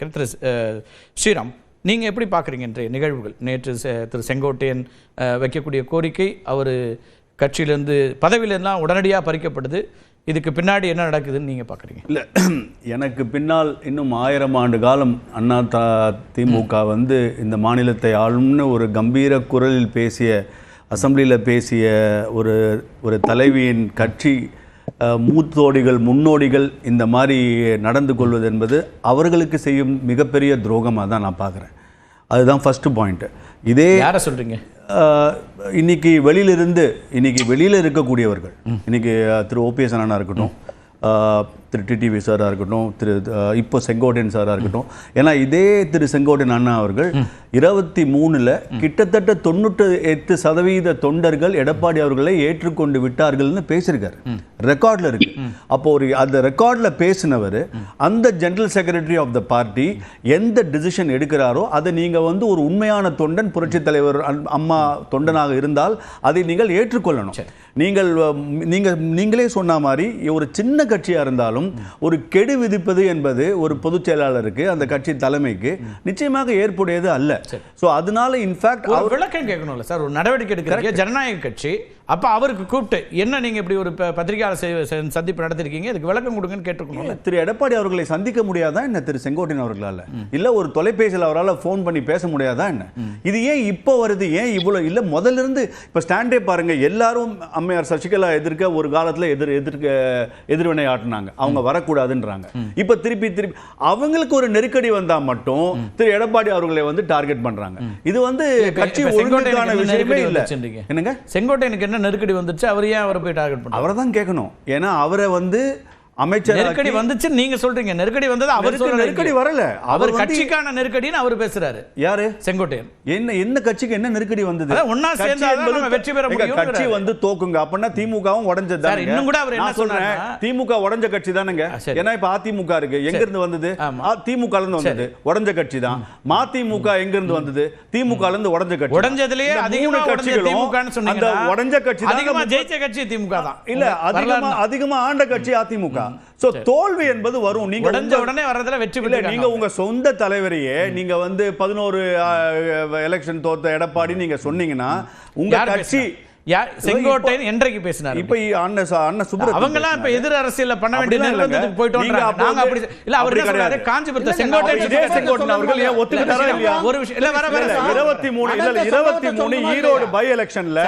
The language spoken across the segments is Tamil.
திரு ஸ்ரீராம், நீங்கள் எப்படி பார்க்குறீங்க இன்றைய நிகழ்வுகள்? நேற்று திரு செங்கோட்டையன் வைக்கக்கூடிய கோரிக்கை அவர் கட்சியிலேருந்து பதவியிலேருந்துலாம் உடனடியாக பறிக்கப்படுது. இதுக்கு பின்னாடி என்ன நடக்குதுன்னு நீங்கள் பார்க்குறீங்க? இல்லை, எனக்கு பின்னால் இன்னும் 1000 ஆண்டு காலம் திமுக வந்து இந்த மாநிலத்தை ஆளும்னு ஒரு கம்பீர குரலில் பேசிய, அசம்பிளியில் பேசிய ஒரு தலைவியின் கட்சி மூத்தோடிகள் முன்னோடிகள் இந்த மாதிரி நடந்து கொள்வது என்பது அவர்களுக்கு செய்யும் மிகப்பெரிய துரோகமாக தான் நான் பார்க்குறேன். அதுதான் ஃபஸ்ட்டு பாயிண்ட்டு. இதே யாரை சொல்கிறீங்க? இன்னைக்கு வெளியில் இருக்கக்கூடியவர்கள், இன்னைக்கு திரு ஓபிஎஸ் அண்ணா இருக்கட்டும், திரு டிடிவி சாராக இருக்கட்டும், இப்போ செங்கோட்டையன் சாராக இருக்கட்டும். ஏன்னா இதே திரு செங்கோட்டையன் அண்ணா அவர்கள் 23 கிட்டத்தட்ட 98% தொண்டர்கள் எடப்பாடி அவர்களை ஏற்றுக்கொண்டு விட்டார்கள்னு பேசியிருக்காரு. ரெக்கார்டில் இருக்கு. அப்போ அந்த ரெக்கார்டில் பேசினவர் அந்த general secretary of the party எந்த டிசிஷன் எடுக்கிறாரோ அதை நீங்கள் வந்து ஒரு உண்மையான தொண்டன், புரட்சி தலைவர் அம்மா தொண்டனாக இருந்தால் அதை நீங்கள் ஏற்றுக்கொள்ளணும். நீங்களே சொன்ன மாதிரி ஒரு சின்ன கட்சியாக இருந்தாலும் ஒரு கெடு விதிப்பது என்பது ஒரு பொதுச் செயலாளருக்கு, அந்த கட்சி தலைமைக்கு நிச்சயமாக ஏற்புடையது அல்ல. சோ அதனால இன்ஃபேக்ட் அவர் விளக்கம் கேட்கணும்ல சார், ஒரு நடவடிக்கை எடுக்கிற ஜனநாயக கட்சி. அப்ப அவருக்கு கூப்பிட்டு என்ன நீங்க இப்படி ஒரு பத்திரிகையாளர் சந்திப்பு நடத்திருக்கீங்க, இதுக்கு விளக்கம் கொடுங்கன்னு கேட்டுக்கணும். திரு எடப்பாடி அவர்களை சந்திக்க முடியாதா என்ன திரு செங்கோட்டையன் அவர்களால? இல்ல ஒரு தொலைபேசியில் அவரால் ஃபோன் பண்ணி பேச முடியாதா என்ன? இது ஏன் இப்போ வருது? ஏன் இவ்வளவு இல்ல முதல்ல இருந்து? இப்ப ஸ்டாண்டே பாருங்க, எல்லாரும் அம்மையார் சசிகலா எதிர்க்க ஒரு காலத்துல எதிர்வினை ஆட்டினாங்க, அவங்க வரக்கூடாதுன்றாங்க. இப்ப திருப்பி அவங்களுக்கு ஒரு நெருக்கடி வந்தா மட்டும் திரு எடப்பாடி அவர்களை வந்து டார்கெட் பண்றாங்க. இது வந்து கட்சி ஒழுங்குக்கான விஷயமே இல்ல. என்னங்க செங்கோட்டையனுக்கு என்ன நெருக்கடி வந்துச்சு? அவர் ஏன் அவரை போய் டார்கெட் பண்ணாரு? அவரை தான் கேட்கணும். ஏன்னா அவரை வந்து அமைச்சர் நெருக்கடி வந்துச்சு நீங்க சொல்றீங்க. நெருக்கடி வந்தது அவர் சொல்ற, நெருக்கடி வரல. அவர் கட்சிக்கான நெருக்கடின்னு அவர் பேசுறாரு. யாரு? செங்கோட்டையன். என்ன கட்சிக்கு என்ன நெருக்கடி வந்தது? ஒண்ணா சேர்ந்தா நம்ம வெற்றி பெற முடியும். கட்சி வந்து தோக்குங்க அப்படினா திமுகவும் உடைஞ்சது தானே. இன்னும் கூட அவர் என்ன சொல்றாரு? திமுக உடைஞ்ச கட்சி தானேங்க. ஏன்னா இப்ப அதிமுக இருக்கு, எங்க இருந்து வந்தது? திமுகல இருந்து வந்தது, உடைஞ்ச கட்சி தான். மதிமுக எங்க இருந்து வந்தது? திமுகல இருந்து உடைஞ்ச கட்சி. உடைஞ்சதிலேயே அதிகமா உடைஞ்ச திமுகன்னு சொன்னீங்க. அந்த உடைஞ்ச கட்சி அதிகமா ஜெயிச்ச கட்சி திமுக தான். இல்ல, அதிகமா ஆண்ட கட்சி அதிமுக. சோ தோல்வி என்பது வரும். நீங்க உடனே வரதுல வெற்றி பெற, நீங்க உங்க சொந்த தலைவரையே நீங்க வந்து 11 எலெக்ஷன் தோத்த எடப்பாடி நீங்க சொன்னீங்கன்னா உங்க கட்சி செங்கோட்டையன் என்றைக்கு பேசினார்? இப்ப அண்ணன் சுப்ரத் அவங்கலாம் இப்ப எதிர் அரசியல்ல பண்ண வேண்டிய நிர்பந்தத்துக்கு போயிட்டோம்ன்றாங்க. நாங்க அப்படி இல்ல. அவர் என்ன சொல்றாரு? காஞ்சிபுரத்துல செங்கோட்டையன் அவர்கள் ஏன் ஒத்துக்கிட்டாரா இல்லையா? ஒரு விஷயம் இல்ல, வர 23 ஈரோடு பை எலெக்ஷன்ல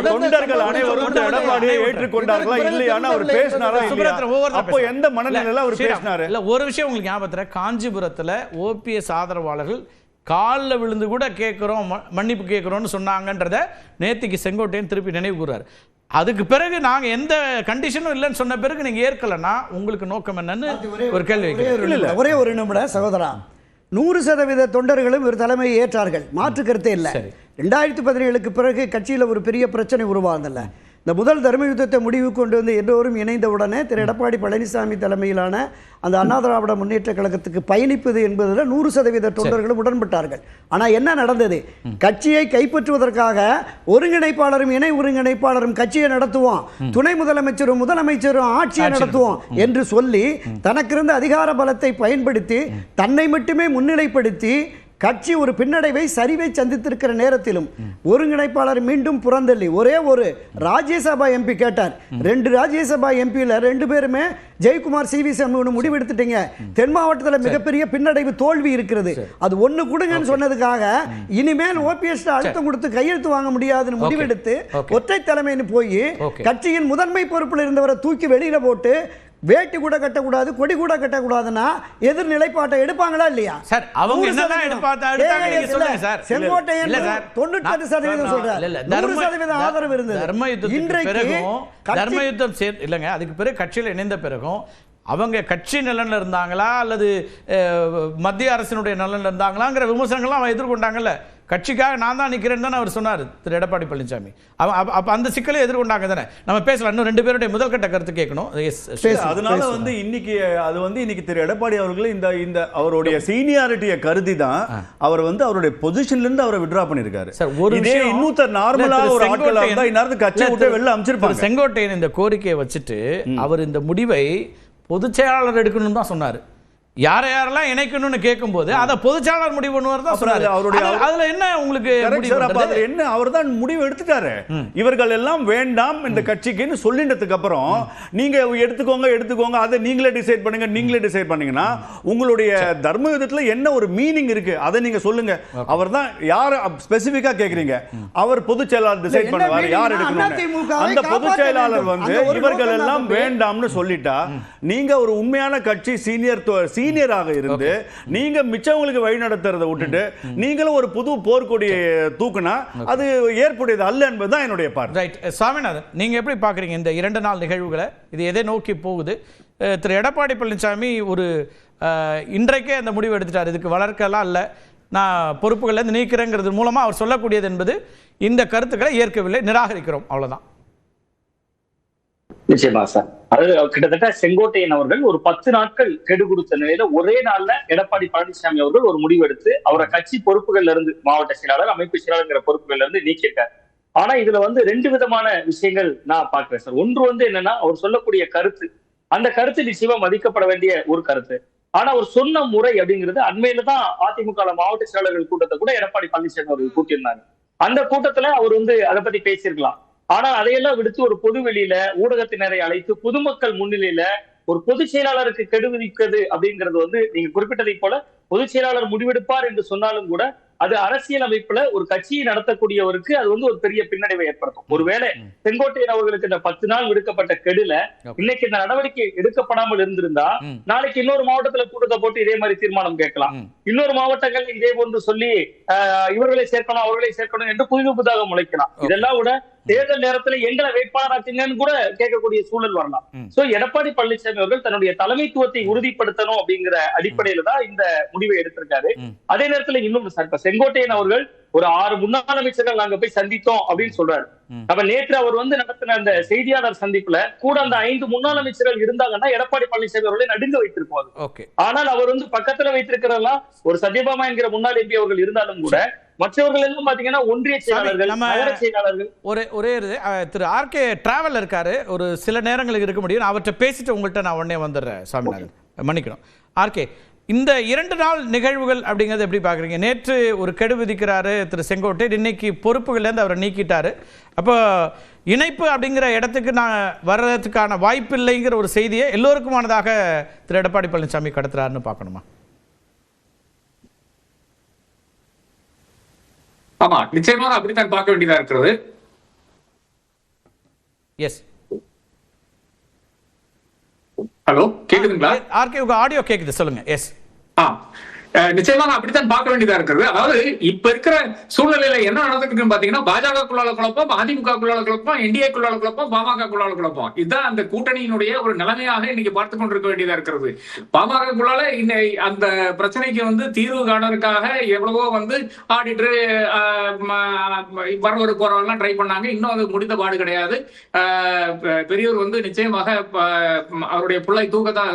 தொண்டர்கள் அனைவரும் எடப்பாடியை ஏற்றுக்கொண்டார்களா இல்லையான்னு அவர் பேசினாரா இல்லையா? அப்போ எந்த மனநிலையில அவர் பேசினாரு? இல்ல, ஒரு விஷயம் உங்களுக்கு ஞாபகத்துல, காஞ்சிபுரத்துல ஓபிஎஸ் ஆதரவாளர்கள் காலில் விழுந்து கூட கேட்குறோம், மன்னிப்பு கேட்குறோம்னு சொன்னாங்கன்றத நேத்திக்கு செங்கோட்டையன் திருப்பி நினைவு கூறாரு. அதுக்கு பிறகு நாங்க எந்த கண்டிஷனும் இல்லைன்னு சொன்ன பிறகு நீங்க ஏற்கலன்னா உங்களுக்கு நோக்கம் என்னன்னு ஒரு கேள்வி. ஒரே ஒரு நிமிடம் சகோதரா, 100% தொண்டர்களும் ஒரு தலைமையை ஏற்றார்கள், மாற்று கருத்தே இல்லை. 2017க்கு பிறகு கட்சியில் ஒரு பெரிய பிரச்சனை உருவாகுதில்ல. இந்த முதல் தர்ம யுத்தத்தை முடிவு கொண்டு வந்து எல்லோரும் இணைந்த உடனே திரு எடப்பாடி பழனிசாமி தலைமையிலான அந்த அண்ணா திராவிட முன்னேற்ற கழகத்துக்கு பயணிப்பது என்பதில் 100% தொண்டர்களும் உடன்பட்டார்கள். ஆனால் என்ன நடந்தது? கட்சியை கைப்பற்றுவதற்காக ஒருங்கிணைப்பாளரும் இணை ஒருங்கிணைப்பாளரும் கட்சியை நடத்துவோம், துணை முதலமைச்சரும் முதலமைச்சரும் ஆட்சியை நடத்துவோம் என்று சொல்லி தனக்கிருந்த அதிகார பலத்தை பயன்படுத்தி தன்னை மட்டுமே முன்னிலைப்படுத்தி கட்சி ஒரு பின்னடைவை சரிவை சந்தித்திருக்கிற நேரத்திலும் ஒருங்கிணைப்பாளர் மீண்டும் புறந்தள்ளி ஒரே ஒரு ராஜ்யசபா எம்பி கேட்டார். 2 ராஜ்யசபா எம்பியில் 2 பேருமே ஜெயக்குமார் சிவி சண்முகம் முடிவெடுத்துட்டீங்க. தென் மாவட்டத்தில் மிகப்பெரிய பின்னடைவு தோல்வி இருக்கிறது, அது ஒண்ணு கொடுங்கன்னு சொன்னதுக்காக இனிமேல் ஓபிஎஸ் அழுத்தம் கொடுத்து கையெழுத்து வாங்க முடியாதுன்னு முடிவெடுத்து ஒற்றை தலைமைன்னு போய் கட்சியின் முதன்மை பொறுப்பில் இருந்தவரை தூக்கி வெளியில போட்டு வேட்டி கூட கட்டக்கூடாது, கொடி கூட கட்டக்கூடாதுன்னா எதிர் நிலைப்பாட்டை எடுப்பாங்களா இல்லையா? சார் அவங்க என்னதான் எடுத்தாங்க சொல்லுங்க சார். செங்கோட்டையன் 98% சொல்றாரு, 100% ஆதரவு இருந்தது. தர்ம யுத்தம் இல்லங்க, அதுக்கு பிறகு கட்சியில் இணைந்த பிறகும் அவங்க கட்சி நலன்ல இருந்தாங்களா அல்லது மத்திய அரசினுடைய நலன்ல இருந்தாங்களாங்கிற விமர்சனங்கள்லாம் அவன் எதிர்கொண்டாங்கல்ல. கட்சிக்காக நான் தான் நிற்கிறேன்னு தானே அவர் சொன்னார் திரு எடப்பாடி பழனிசாமி. அப்ப அந்த சிக்கலை எதிர்கொண்டாங்க தானே. நம்ம பேசலாம், இன்னும் 2 பேருடைய முதல் கட்ட கருத்து கேட்கணும். அதனால வந்து இன்னைக்கு திரு எடப்பாடி அவர்கள் இந்த அவருடைய சீனியாரிட்டியை கருதி தான் அவர் வந்து அவருடைய பொசிஷன்ல இருந்து அவரை வித்ட்ரா பண்ணிருக்காரு. இன்னொரு நார்மலா ஒரு ஆட்களா இருந்தா இந்நேரத்துக்கு கட்சியை விட்டு வெளில அனுப்பிச்சிருப்பாங்க. செங்கோட்டையன் இந்த கோரிக்கையை வச்சுட்டு அவர் இந்த முடிவை பொதுச் செயலாளர் எடுக்கணும்னு தான் சொன்னார். யாரெல்லாம் இணைக்கணும்னு கேட்கும்போது அதை பொதுச்செயலாளர் முடிவு பண்ணுவார் தான் சொன்னாரு. அதுல என்ன உங்களுக்கு என்ன அவர் தான் முடிவு எடுத்துட்டாரு. இவர்கள் எல்லாம் வேண்டாம் இந்த கட்சிக்குன்னு சொல்லிட்டதுக்கு அப்புறம் நீங்க எடுத்துக்கோங்க அதை நீங்களே டிசைட் பண்ணீங்கன்னா உங்களுடைய தர்ம யுத்தத்துல என்ன ஒரு மீனிங் இருக்கு அதை நீங்க சொல்லுங்க. அவர் தான் யார் ஸ்பெசிபிக்கா கேக்குறீங்க, அவர் பொதுச் செயலாளர் டிசைட் பண்ணுவார் யார் எடுக்கணும். அந்த பொதுச் செயலாளர் வந்து இவர்கள் எல்லாம் வேண்டாம்னு சொல்லிட்டா நீங்க ஒரு உண்மையான கட்சி சீனியராக இருந்து நீங்க மிச்சவங்களுக்கு வழி நடத்துறதை விட்டுட்டு நீங்களும் ஒரு புது போர்க்கொடியை தூக்குனா அது ஏற்புடையது அல்ல என்பதுதான் என்னுடைய பார்வை. ரைட். சாமிநாதன், நீங்க எப்படி பாக்குறீங்க இந்த 2 நாள் நிகழ்வுகளை? இது எதை நோக்கி போகுது? திரு எடப்பாடி பழனிசாமி ஒரு இன்றைக்கே அந்த முடிவு எடுத்துட்டார், இதுக்கு வளர்க்கலாம் இல்ல, நான் பொறுப்புகள் நீக்கிறேங்கிறது மூலமா அவர் சொல்லக்கூடியது என்பது இந்த கருத்துக்களை ஏற்கவில்லை, நிராகரிக்கிறோம், அவ்வளவுதான். நிச்சயமா சார். அது கிட்டத்தட்ட செங்கோட்டையன் அவர்கள் ஒரு 10 நாட்கள் கெடு கொடுத்த நிலையில ஒரே நாள்ல எடப்பாடி பழனிசாமி அவர்கள் ஒரு முடிவு எடுத்து அவரை கட்சி பொறுப்புகள்ல இருந்து மாவட்ட செயலாளர், அமைப்பு செயலாளர் பொறுப்புகள்ல இருந்து நீக்கியிருக்காரு. ஆனா இதுல வந்து 2 விதமான விஷயங்கள் நான் பார்க்கிறேன் சார். ஒன்று வந்து என்னன்னா, அவர் சொல்லக்கூடிய கருத்து, அந்த கருத்து நிச்சயமா மதிக்கப்பட வேண்டிய ஒரு கருத்து. ஆனா அவர் சொன்ன முறை அப்படிங்கிறது, அண்மையில தான் அதிமுக மாவட்ட செயலாளர்கள் கூட்டத்தை கூட எடப்பாடி பழனிசாமி அவர்கள் கூட்டியிருந்தாங்க. அந்த கூட்டத்துல அவர் வந்து அதை பத்தி பேசியிருக்கலாம். ஆனால் அதையெல்லாம் விடுத்து ஒரு பொது வெளியில ஊடகத்தினரை அழைத்து பொதுமக்கள் முன்னிலையில ஒரு பொதுச் செயலாளருக்கு கெடு விதிக்கிறது அப்படிங்கிறது வந்து நீங்க குறிப்பிட்டதை போல பொதுச் செயலாளர் முடிவெடுப்பார் என்று சொன்னாலும் கூட அது அரசியல் அமைப்புல ஒரு கட்சியை நடத்தக்கூடியவருக்கு அது வந்து ஒரு பெரிய பின்னடைவை ஏற்படுத்தும். ஒருவேளை செங்கோட்டையன் அவர்களுக்கு இந்த 10 நாள் விடுக்கப்பட்ட கெடுல இன்னைக்கு இந்த நடவடிக்கை எடுக்கப்படாமல் இருந்திருந்தா நாளைக்கு இன்னொரு மாவட்டத்துல கூட்டத்தை போட்டு இதே மாதிரி தீர்மானம் கேட்கலாம். இன்னொரு மாவட்டங்கள் இதே போன்று சொல்லி இவர்களை சேர்க்கணும் அவர்களை சேர்க்கணும் என்று புதிது புதாக முளைக்கலாம். இதெல்லாம் விட தேர்தல் நேரத்துல எங்களை வேட்பாளராக்குங்கன்னு கூட கேட்கக்கூடிய சூழல் வரலாம். சோ எடப்பாடி பழனிசாமி அவர்கள் தன்னுடைய தலைமைத்துவத்தை உறுதிப்படுத்தணும் அப்படிங்கிற அடிப்படையில தான் இந்த முடிவை எடுத்திருக்காரு. அதே நேரத்துல இன்னொரு செங்கோட்டையன் அவர்கள் ஒரு 6 முன்னாள் அமைச்சர்கள் நாங்க போய் சந்தித்தோம் அப்படின்னு சொல்றாரு. நம்ம நேற்று அவர் வந்து நடத்தின அந்த செய்தியாளர் சந்திப்புல கூட அந்த 5 முன்னாள் அமைச்சர்கள் இருந்தாங்கன்னா எடப்பாடி பழனிசாமி அவர்களை நடுங்க வைத்திருப்பாரு. ஆனால் அவர் வந்து பக்கத்துல வைத்திருக்கிறதெல்லாம் ஒரு சத்யபாமா என்கிற முன்னாள் எம்பி அவர்கள் இருந்தாலும் கூட மற்றவர்கள் எல்லாம் பாத்தீங்கன்னா ஒன்றிய செயலாளர்கள், நகர செயலாளர்கள். ஒரே திரு ஆர்கே டிராவல் இருக்காரு, ஒரு சில நேரங்களுக்கு இருக்க முடியும், அவற்றை பேசிட்டு உங்கள்கிட்ட நான் உடனே வந்துடுறேன். சாமிநாதன், மன்னிக்கணும். ஆர்கே, இந்த 2 நாள் நிகழ்வுகள் அப்படிங்கிறது எப்படி பார்க்குறீங்க? நேற்று ஒரு கெடு விதிக்கிறாரு திரு செங்கோட்டை, இன்னைக்கு பொறுப்புகள்லேருந்து அவரை நீக்கிட்டாரு. அப்போ இணைப்பு அப்படிங்கிற இடத்துக்கு நான் வர்றதுக்கான வாய்ப்பு இல்லைங்கிற ஒரு செய்தியை எல்லோருக்குமானதாக திரு எடப்பாடி பழனிசாமி கடத்துறாருன்னு பார்க்கணுமா? ஆமா, நிச்சயமாக அப்படித்தான் பார்க்க வேண்டியதா இருக்கிறது. எஸ். ஹலோ, கேக்குதுங்களா? ஆர்கே, உங்க ஆடியோ கேக்குது, சொல்லுங்க. எஸ். நிச்சயமாக அப்படித்தான் பார்க்க வேண்டியதா இருக்கிறது. அதாவது இப்ப இருக்கிற சூழ்நிலையில என்ன நடந்துருக்கு பாத்தீங்கன்னா, பாஜகக்குள்ளால குழப்பம், அதிமுகக்குள்ளால குழப்பம், என்டிஏக்குள்ளால குழப்பம், பாமகக்குள்ளால குழப்பம். இதுதான் அந்த கூட்டணியினுடைய ஒரு நிலைமையாக இன்னைக்கு பார்த்து கொண்டிருக்க வேண்டியதா இருக்கிறது. பாமகக்குள்ளால அந்த பிரச்சனைக்கு வந்து தீர்வு காணறதுக்காக எவ்வளவோ வந்து ஆடிட்டர் வரவரு போறவெல்லாம் ட்ரை பண்ணாங்க. இன்னும் அது முடிந்த பாடு கிடையாது. பெரியவர் வந்து நிச்சயமாக அவருடைய பிள்ளை தூக்கத்தான்